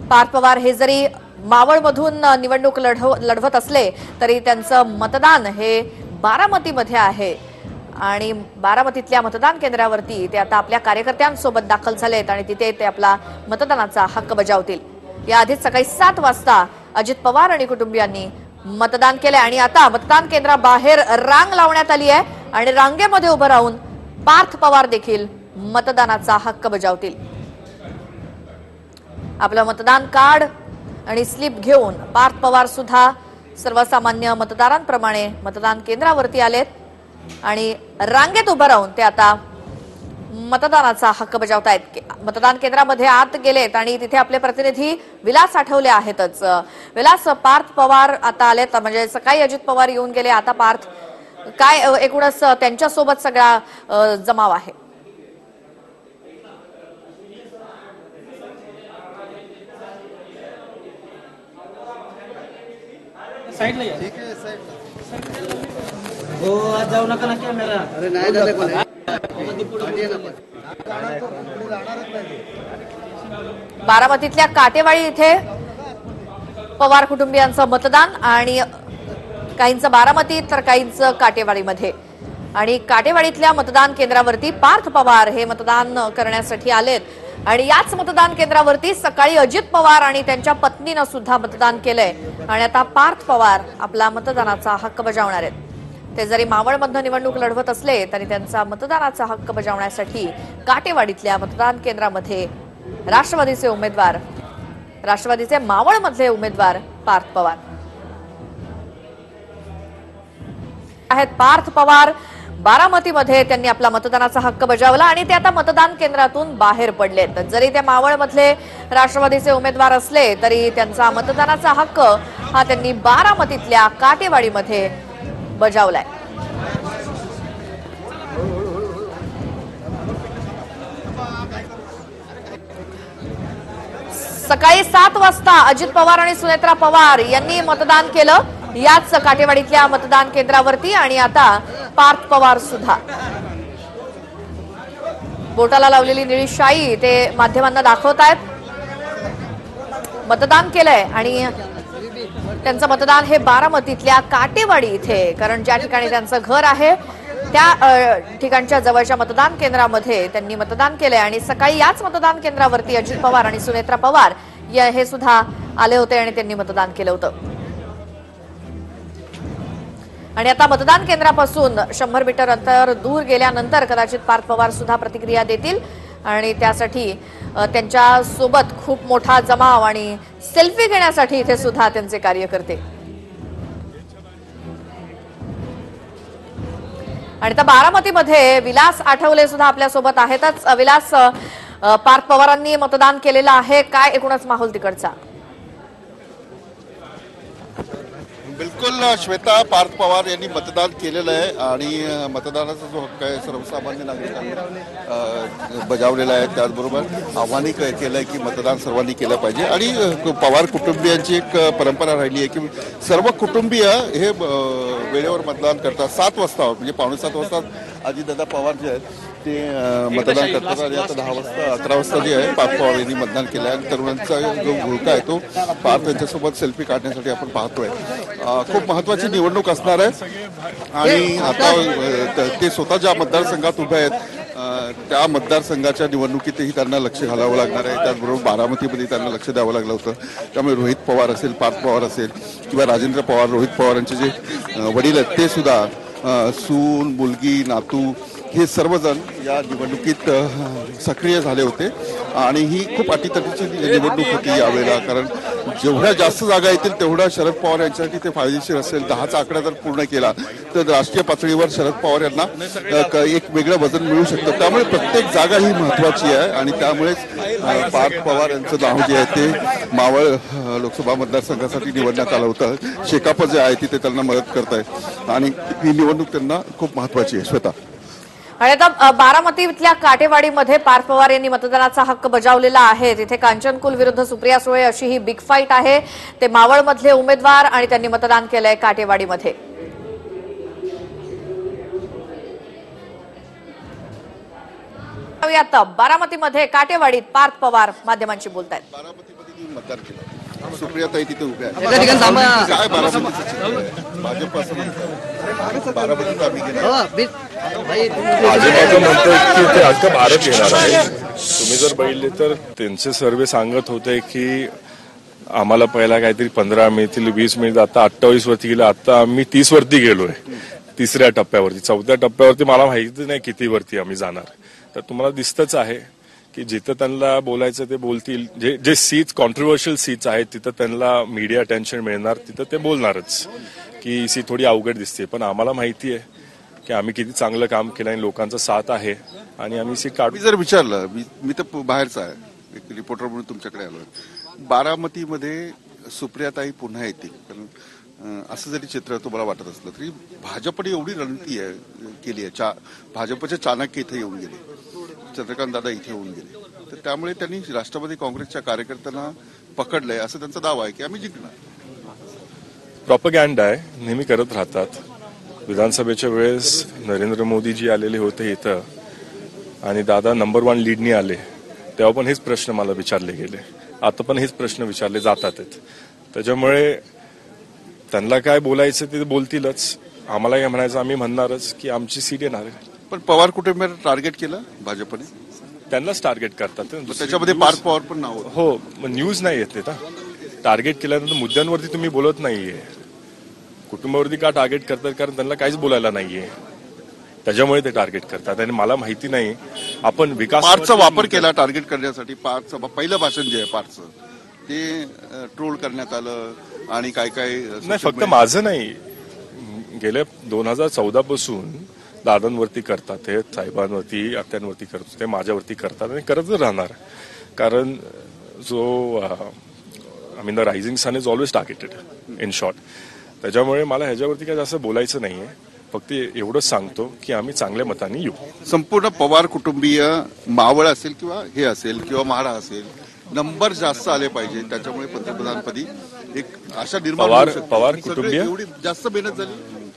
पार्थ पवार हे जरी मावळमधून निवडणूक लढवत असले तरी त्यांचं मतदान हे बारामतीमध्ये आहे आणि बारामतीतल्या मतदान केंद्रावरती ते आता आपल्या कार्यकर्त्यांसोबत दाखल झालेत आणि तिथे ते आपला मतदानाचा हक्क बजावतील। याआधीच सकाळी 7 वाजता अजित पवार आणि कुटुंबियांनी मतदान केले आणि आता मतदान केंद्राबाहेर रांग लावण्यात आली आहे आणि रांगेमध्ये उभं राहून पार्थ पवार देखील मतदानाचा हक्क बजावतील। आपलं मतदान कार्ड आणि स्लिप घेऊन पार्थ पवार सुद्धा सर्वसामान्य मतदारांप्रमाणे मतदान केंद्रावरती आलेत आणि रांगेत उभं राहून ते आता मतदानाचा हक्क बजावतायत। मतदान केंद्रामध्ये आत गेलेत आणि तिथे आपले प्रतिनिधी विलास आठवले आहेतच। विलास, पार्थ पवार आता आलेत, म्हणजे सकाळी अजित पवार येऊन गेले, आता पार्थ, काय एकूणच त्यांच्यासोबत सगळा जमाव आहे? साइडला या, ठीक आहे, साइडला हो, आज जाऊ नका ना कॅमेरा। अरे नाही दादा, कोण आहे? बारामतीतल्या काटेवाडी इथे पवार कुटुंबियांचं मतदान आणि काहींचं बारामतीत तर काहींचं काटेवाडीमध्ये आणि काटेवाडीतल्या मतदान केंद्रावरती पार्थ पवार हे मतदान करण्यासाठी आलेत आणि याच मतदान केंद्रावरती सकाळी अजित पवार आणि त्यांच्या पत्नीनं सुद्धा मतदान केलंय आणि आता पार्थ पवार आपला मतदानाचा हक्क बजावणार आहेत। ते जरी मावळमधून निवडणूक लढवत असले तरी त्यांचा मतदानाचा हक्क बजावण्यासाठी काटेवाडीतल्या मतदान केंद्रामध्ये राष्ट्रवादीचे मावळमधले उमेदवार पार्थ पवार आहेत। पार्थ पवार बारामतीमध्ये त्यांनी आपला मतदानाचा हक्क बजावला आणि ते आता मतदान केंद्रातून बाहेर पडलेत। जरी ते मावळमधले राष्ट्रवादीचे उमेदवार असले तरी त्यांचा मतदानाचा हक्क हा त्यांनी बारामतीतल्या काटेवाडीमध्ये बजावलाय। सकाळी 7 वाजता अजित पवार आणि सुनेत्रा पवार यांनी मतदान केलं याच काटेवाडीतल्या मतदान केंद्रावरती आणि आता पार्थ पवार सुद्धा बोटाला लावलेली निळी शाई ते माध्यमांना दाखवतायत। मतदान केलंय आणि त्यांचं मतदान हे बारामतीतल्या काटेवाडी इथे, कारण ज्या ठिकाणी त्यांचं घर आहे त्या ठिकाणच्या जवळच्या मतदान केंद्रामध्ये त्यांनी मतदान केलंय आणि सकाळी याच मतदान केंद्रावरती अजित पवार आणि सुनेत्रा पवार हे सुद्धा आले होते आणि त्यांनी मतदान केलं होतं आणि आता मतदान केंद्रापासून 100 मीटर अंतर दूर गेल्यानंतर कदाचित पार्थ पवार सुद्धा प्रतिक्रिया देतील आणि त्यासाठी त्यांच्या सोबत खूप मोठा जमाव आणि सेल्फी घेण्यासाठी इथे सुद्धा त्यांचे कार्यकर्ते आणि आता बारामतीमध्ये विलास आठवले सुद्धा आपल्या सोबत आहेतच। विलास, पार्थ पवारांनी मतदान केलेलं आहे, काय एकूणच माहोल तिकडचा? बिलकुल श्वेता, पार्थ पवार यांनी मतदान केलेलं आहे आणि मतदानाचा जो हक्क आहे सर्वसामान्य नागरिकांनी बजावलेला आहे। त्याचबरोबर आव्हानही केलं आहे की मतदान सर्वांनी केलं पाहिजे आणि पवार कुटुंबियांची एक परंपरा राहिली आहे की सर्व कुटुंबीय हे वेळेवर मतदान करतात। 7 वाजता म्हणजे 7:15 वाजता अजितदादा पवार जे आहेत ते मतदान करतात आणि आता 10 वाजता 11 वाजता जे आहे पार्थ पवार यांनी मतदान केलं आहे आणि तरुणांचा जो घोळका आहे तो पार्थ यांच्यासोबत सेल्फी काढण्यासाठी आपण पाहतोय। खूप महत्वाची निवडणूक असणार आहे आणि आता ते स्वतः ज्या मतदारसंघात उभे आहेत त्या मतदारसंघाच्या निवडणुकीतही त्यांना लक्ष घालावं लागणार आहे। त्याचबरोबर बारामतीमध्ये त्यांना लक्ष द्यावं लागलं होतं, त्यामुळे रोहित पवार असेल, पार्थ पवार असेल किंवा राजेंद्र पवार, रोहित पवारांचे जे वडील आहेत ते सुद्धा, सून, मुलगी, नातू हे सर्वजण या निवडणुकीत सक्रिय झाले होते आणि ही खूप अटीतटीची निवडणूक होती यावेळेला, कारण जेवढ्या जास्त जागा येतील तेवढा शरद पवार यांच्यासाठी ते फायदेशीर असेल। 10चा आकडा जर पूर्ण केला तर राष्ट्रीय पातळीवर शरद पवार यांना एक वेगळं वजन मिळू शकतं, त्यामुळे प्रत्येक जागा ही महत्वाची आहे आणि त्यामुळेच पार्थ पवार यांचं नाव जे आहे ते मावळ लोकसभा मतदारसंघासाठी निवडण्यात आलं होतं। शेकाप जे आहे तिथे त्यांना मदत करत आहे आणि ही निवडणूक त्यांना खूप महत्वाची आहे। श्वेता, आणि आता बारामतीतल्या काटेवाडीमध्ये पार्थ पवार यांनी मतदानाचा हक्क बजावलेला आहे। तिथे कांचनकुल विरुद्ध सुप्रिया सुळे अशी ही बिग फाईट आहे। ते मावळमधले उमेदवार आणि त्यांनी मतदान केलंय काटेवाडीमध्ये। बारामतीमध्ये काटेवाडीत पार्थ पवार माध्यमांशी बोलतायत। मतदान केलं. सुप्रियाताई तिथे उभ्या आहेत. एका ठिकाणी थांबा. काय बारामतीचं चित्र आहे? भाजप असं म्हणतात बारामतीत आम्ही गेलो. भाजपाचं म्हणतोय की ते अख्खं भारत येणार आहे. तुम्ही जर बघितले तर त्यांचे सर्वे सांगत होते की आम्हाला पहिला काहीतरी 15 मिळतील, 20 मिळतील, आता 28 वरती गेलं, आता आम्ही 30 वरती गेलोय. तिसऱ्या टप्प्यावरती, चौथ्या टप्प्यावरती मला माहिती नाही किती वरती आम्ही जाणार. तर तुम्हाला दिसतच आहे की जिथं त्यांना बोलायचं ते बोलतील. जे सीट्स कॉन्ट्रोवर्शियल सीट्स आहेत तिथं त्यांना मीडिया अटेन्शन मिळणार, तिथं ते बोलणारच की सीट थोडी अवघड दिसते. पण आम्हाला माहिती आहे की आम्ही किती चांगलं काम केलं आणि लोकांचा साथ आहे आणि आम्ही सीट काढू. मी जर विचारलं, मी तर बाहेरचा आहे, एक रिपोर्टर म्हणून तुमच्याकडे आलोय. बारामतीमध्ये सुप्रियाताई पुन्हा येतील, कारण असं जरी चित्र तुम्हाला वाटत असलं तरी भाजपने एवढी रणनीती केली आहे. भाजपचे चाणक्य इथे येऊन गेले, चंद्रकांत दादा इथे येऊन गेले, तर त्यामुळे त्यांनी राष्ट्रवादी काँग्रेसच्या कार्यकर्त्यांना पकडलंय असं त्यांचा दावा आहे की आम्ही जिंकणार. प्रॉपगँडा आहे, नेहमी करत राहतात. विधानसभेच्या वेळेस नरेंद्र मोदीजी आलेले होते इथं आणि दादा नंबर 1 लीडनी आले, तेव्हा पण हेच प्रश्न मला विचारले गेले, आता पण हेच प्रश्न विचारले जातात. त्याच्यामुळे त्यांना काय बोलायचं ते बोलतीलच, आम्हाला काय म्हणायचं आम्ही म्हणणारच की आमची सीट येणार आहे. पण पवार कुटुंबियांना टार्गेट केलं भाजपने, त्यांनाच टार्गेट करतात. त्याच्यामध्ये पार्थ पवार पण नाव होतं. हो, न्यूज नाही येत ना. टार्गेट केल्यानंतर मुद्द्यांवरती तुम्ही बोलत नाहीये. कुटुंबावरती का टार्गेट करतात? कारण त्यांना काहीच बोलायला नाहीये, त्याच्यामुळे ते टार्गेट करतात. आणि मला माहिती नाही आपण विकास पार्थचा वापर केला टार्गेट करण्यासाठी. पार्थचं पहिलं भाषण जे आहे पार्थचं ते ट्रोल करण्यात आलं आणि काय काय नाही, फक्त माझं नाही, गेल्या 2014 पासून दादांवरती करतात, ते साहेबांवरती आत्यांवरती करतात, ते माझ्यावरती करतात आणि करतच राहणार. कारण जो the rising sun is always targeted in short. त्याच्यामुळे मला ह्याच्यावरती काय जास्त बोलायचं नाहीये, फक्त एवढंच सांगतो की आम्ही चांगल्या मताने येऊ. संपूर्ण पवार कुटुंबीय मावळ असेल किंवा हे असेल किंवा म्हाडा असेल, नंबर जास्त आले पाहिजे, त्याच्यामुळे पंतप्रधानपदी एक आशा निर्माण होऊ शकते. पवार कुटुंबीय एवढी जास्त मेहनत झाली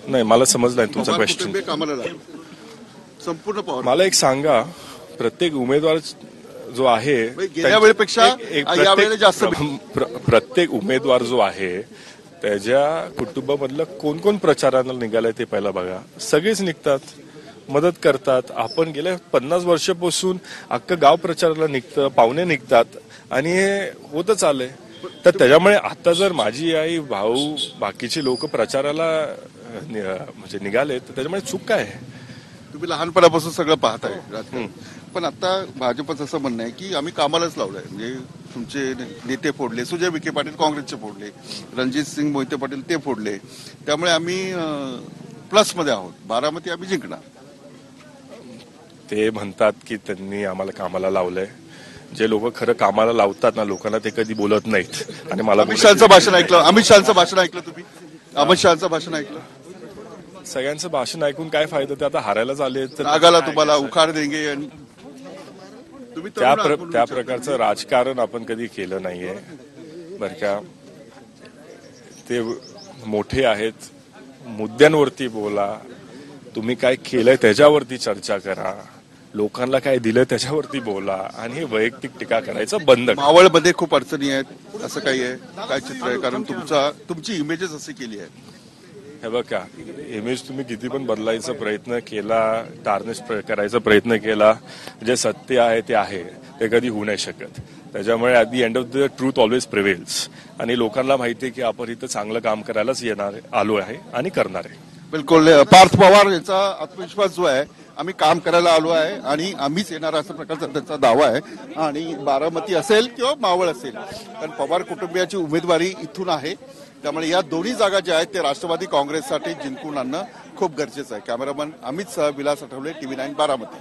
नाही, मला समजलं नाही तुमचा पवार क्वेश्चन. कुटुंबीय कामाला लागलं संपूर्ण पवार. मला एक सांगा, प्रत्येक उमेदवार जो आहे गेल्या वेळेपेक्षा यावेळेला जास्त प्रत्येक उमेदवार जो आहे त्याच्या कुटुंबामधलं कोण कोण प्रचाराला निघालाय ते पहिला बघा. सगळेच निघतात, मदत करतात. आपण गेल्या 50 वर्षापासून अख्खं गाव प्रचाराला निघतं, पाहुणे निघतात आणि हे होतच आलंय. तर त्याच्यामुळे आता जर माझी आई, भाऊ, बाकीचे लोक प्रचाराला म्हणजे निघाले तर त्याच्यामुळे चूक काय आहे? तुम्ही लहानपणापासून सगळं पाहताय राजकारण, पण आता भाजपचं असं म्हणणं आहे की आम्ही कामालाच लावलंय. म्हणजे तुमचे नेते फोडले, सुजय विखे पाटील काँग्रेसचे फोडले, रणजित सिंग मोहिते पाटील ते फोडले, त्यामुळे आम्ही प्लसमध्ये आहोत, बारामती आम्ही जिंकणार. ते म्हणतात की त्यांनी आम्हाला कामाला लावलंय. जे लोक खरं कामाला लावतात ना लोकांना, ते कधी बोलत नाहीत. आणि मला अमित शहाचं भाषण ऐकलं, अमित शहाचं भाषण ऐकलं तुम्ही? अमित शहाचं भाषण ऐकलं? सगळ्यांचं भाषण ऐकून काय फायदा? ते आता हारायलाच आले तर रागाला तुम्हाला उखाड देंगे आणि तुम्ही त्या प्रकारचं राजकारण आपण कधी केलं नाहीये बरं का. ते मोठे आहेत, मुद्द्यांवरती बोला, तुम्ही काय केलंय त्याच्यावरती चर्चा करा, लोकांना काय दिलं त्याच्यावरती बोला आणि हे वैयक्तिक टीका करायचं बंद करा. मावळमध्ये खूप अडचणी आहेत असं काही आहे? काय चित्र आहे? कारण तुमची इमेजेस अशी केली आहे. हे बघा, इमेज तुम्ही किती पण बदलायचा प्रयत्न केला, टार्निश करायचा प्रयत्न केला, जे सत्य आहे ते आहे, ते कधी होऊ नाही शकत. त्याच्यामुळे at the end of the truth always prevails. आणि लोकांना माहिती आहे की आपण इथं चांगलं काम करायलाच आलो आहे आणि करणार आहे. बिलकुल. पार्थ पवार यांचा आत्मविश्वास जो आहे, आम्ही काम करायला आलो आहे आणि आम्हीच येणार अशा प्रकारचा त्यांचा दावा आहे. आणि बारामती असेल किंवा मावळ असेल, कारण पवार कुटुंबियाची उमेदवारी इथून आहे, त्यामुळे या दोन्ही जागा ज्या आहेत ते राष्ट्रवादी काँग्रेससाठी जिंकून आणणं खूप गरजेचं आहे. कॅमेरामन अमित सह विलास आठवले, TV9 बारामती.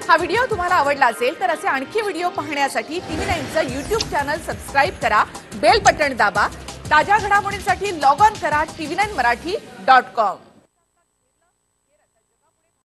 हा व्हिडिओ तुम्हाला आवडला असेल तर असे आणखी व्हिडिओ पाहण्यासाठी TV9चं YouTube चॅनल सबस्क्राईब करा, बेल बटण दाबा. ताज्या घडामोडींसाठी लॉग ऑन करा TV9marathi.com.